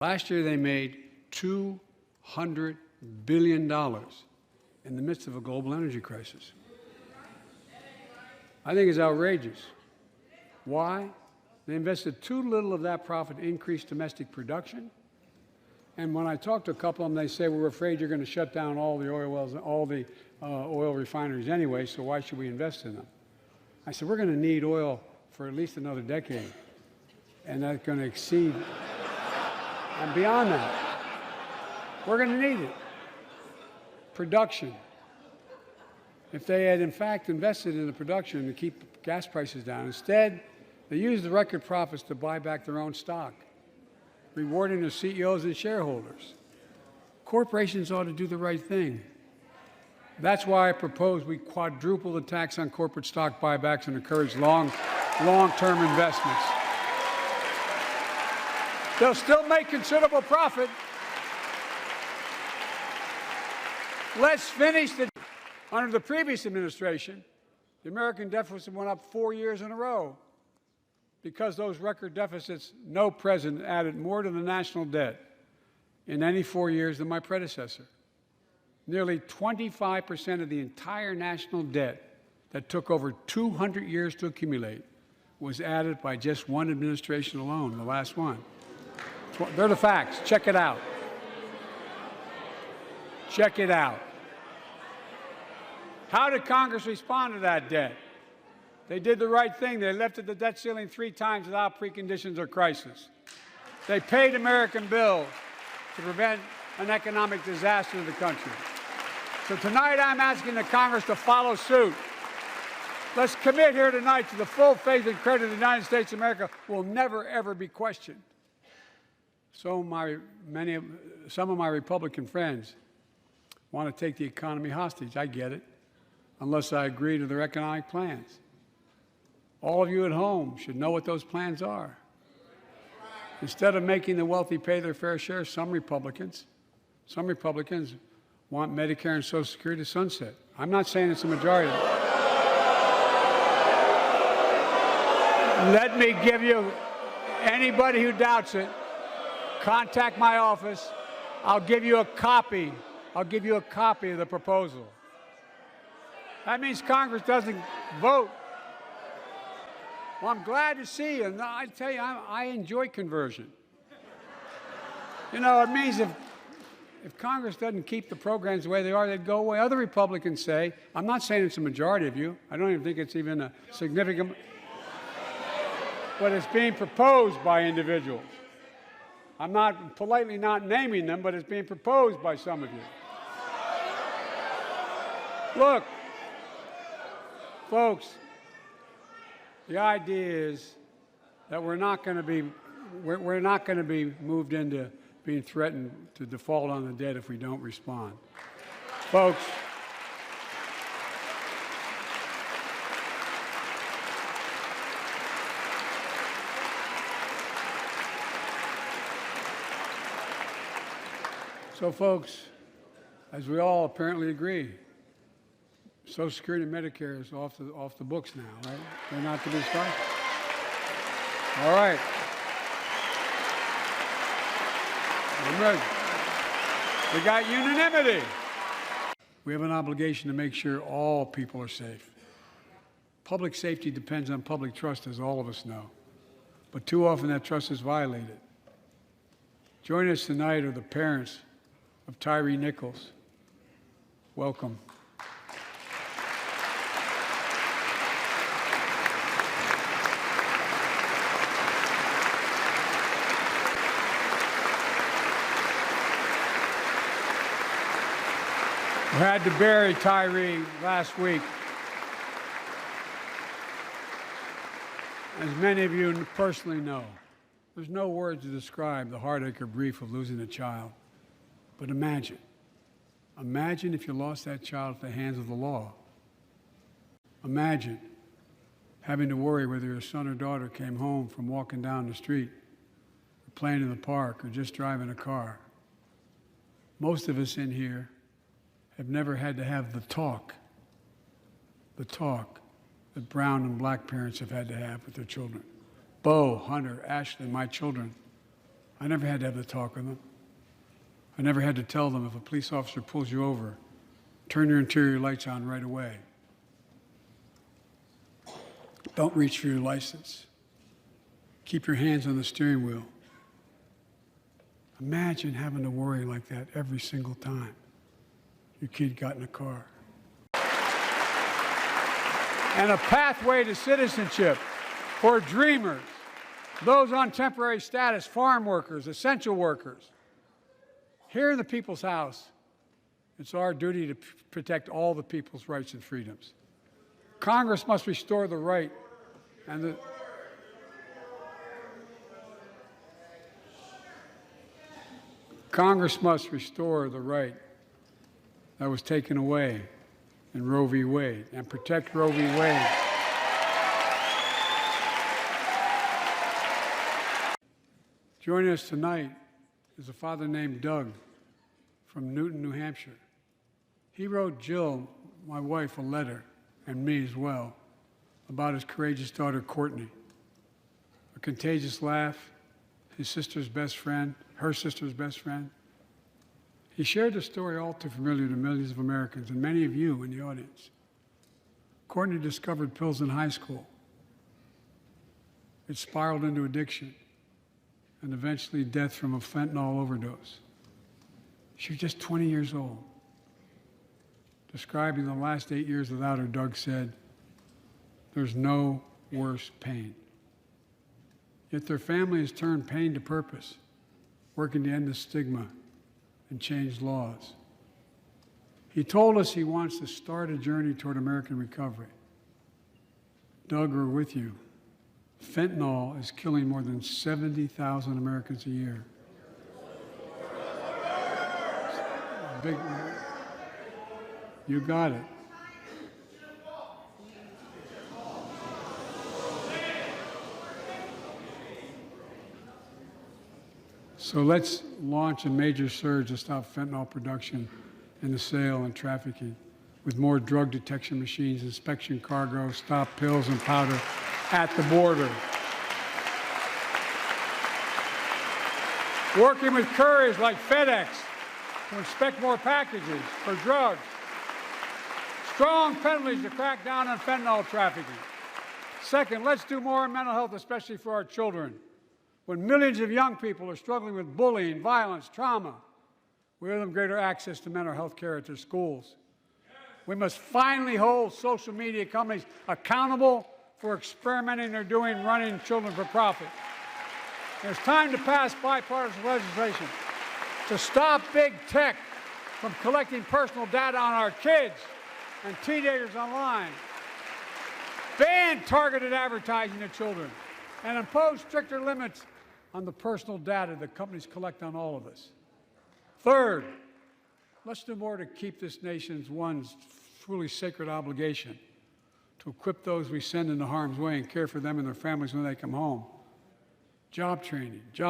Last year they made $200 billion in the midst of a global energy crisis. I think it's outrageous. Why? They invested too little of that profit to increase domestic production. And when I talk to a couple of them, they say, we're afraid you're going to shut down all the oil wells, all the oil refineries anyway, so why should we invest in them? I said, we're going to need oil for at least another decade, and that's going to exceed, and beyond that, we're going to need it. Production. If they had, in fact, invested in the production to keep gas prices down, instead, they used the record profits to buy back their own stock, rewarding their CEOs and shareholders. Corporations ought to do the right thing. That's why I propose we quadruple the tax on corporate stock buybacks and encourage long-term investments. They'll still make considerable profit. Let's finish the... Under the previous administration, the American deficit went up 4 years in a row. Because those record deficits, no president added more to the national debt in any 4 years than my predecessor. Nearly 25% of the entire national debt that took over 200 years to accumulate was added by just one administration alone, the last one. They're the facts. Check it out. Check it out. How did Congress respond to that debt? They did the right thing. They lifted the debt ceiling 3 times without preconditions or crisis. They paid American bills to prevent an economic disaster to the country. So tonight I'm asking the Congress to follow suit. Let's commit here tonight to the full faith and credit of the United States of America will never, ever be questioned. Some of my Republican friends want to take the economy hostage. I get it, unless I agree to their economic plans. All of you at home should know what those plans are. Instead of making the wealthy pay their fair share, some Republicans want Medicare and Social Security to sunset. I'm not saying it's a majority. Let me give you, anybody who doubts it, contact my office. I'll give you a copy. I'll give you a copy of the proposal. That means Congress doesn't vote. Well, I'm glad to see you. And I tell you, I enjoy conversion. You know, it means if Congress doesn't keep the programs the way they are, they'd go away. Other Republicans say, I'm not saying it's a majority of you. I don't even think it's even a significant, but it's being proposed by individuals. I'm not politely not naming them, but it's being proposed by some of you. Look, folks, the idea is that we're not going to be moved into being threatened to default on the debt if we don't respond. Folks, as we all apparently agree, Social Security and Medicare is off the books now, right? They're not to be started. All right. I'm ready. We got unanimity. We have an obligation to make sure all people are safe. Public safety depends on public trust, as all of us know. But too often that trust is violated. Joining us tonight are the parents of Tyree Nichols. Welcome. We had to bury Tyree last week. As many of you personally know, there's no words to describe the heartache or grief of losing a child. But imagine if you lost that child at the hands of the law. Imagine having to worry whether your son or daughter came home from walking down the street, or playing in the park, or just driving a car. Most of us in here have never had to have the talk that brown and black parents have had to have with their children. Bo, Hunter, Ashley, my children. I never had to have the talk with them. I never had to tell them if a police officer pulls you over, turn your interior lights on right away. Don't reach for your license. Keep your hands on the steering wheel. Imagine having to worry like that every single time your kid got in a car. And a pathway to citizenship for dreamers, those on temporary status, farm workers, essential workers. Here in the People's House, it's our duty to protect all the people's rights and freedoms. Congress must restore the right and the Congress must restore the right that was taken away in Roe v. Wade and protect Roe v. Wade. Joining us tonight is a father named Doug from Newton, New Hampshire. He wrote Jill, my wife, a letter, and me as well, about his courageous daughter, Courtney. A contagious laugh, his sister's best friend, her sister's best friend. He shared a story all too familiar to millions of Americans and many of you in the audience. Courtney discovered pills in high school. It spiraled into addiction and eventually death from a fentanyl overdose. She was just 20 years old. Describing the last 8 years without her, Doug said, "There's no worse pain." Yet their family has turned pain to purpose, working to end the stigma and change laws. He told us he wants to start a journey toward American recovery. Doug, we're with you. Fentanyl is killing more than 70,000 Americans a year. You got it. So let's launch a major surge to stop fentanyl production and the sale and trafficking with more drug detection machines, inspection cargo, stop pills and powder at the border. Working with couriers like FedEx to inspect more packages for drugs. Strong penalties to crack down on fentanyl trafficking. Second, let's do more on mental health, especially for our children. When millions of young people are struggling with bullying, violence, trauma, we owe them greater access to mental health care at their schools. We must finally hold social media companies accountable for experimenting they're doing running children for profit. It's time to pass bipartisan legislation to stop big tech from collecting personal data on our kids and teenagers online, ban targeted advertising to children, and impose stricter limits on the personal data that companies collect on all of us. Third, let's do more to keep this nation's one truly sacred obligation to equip those we send into harm's way and care for them and their families when they come home. Job training, job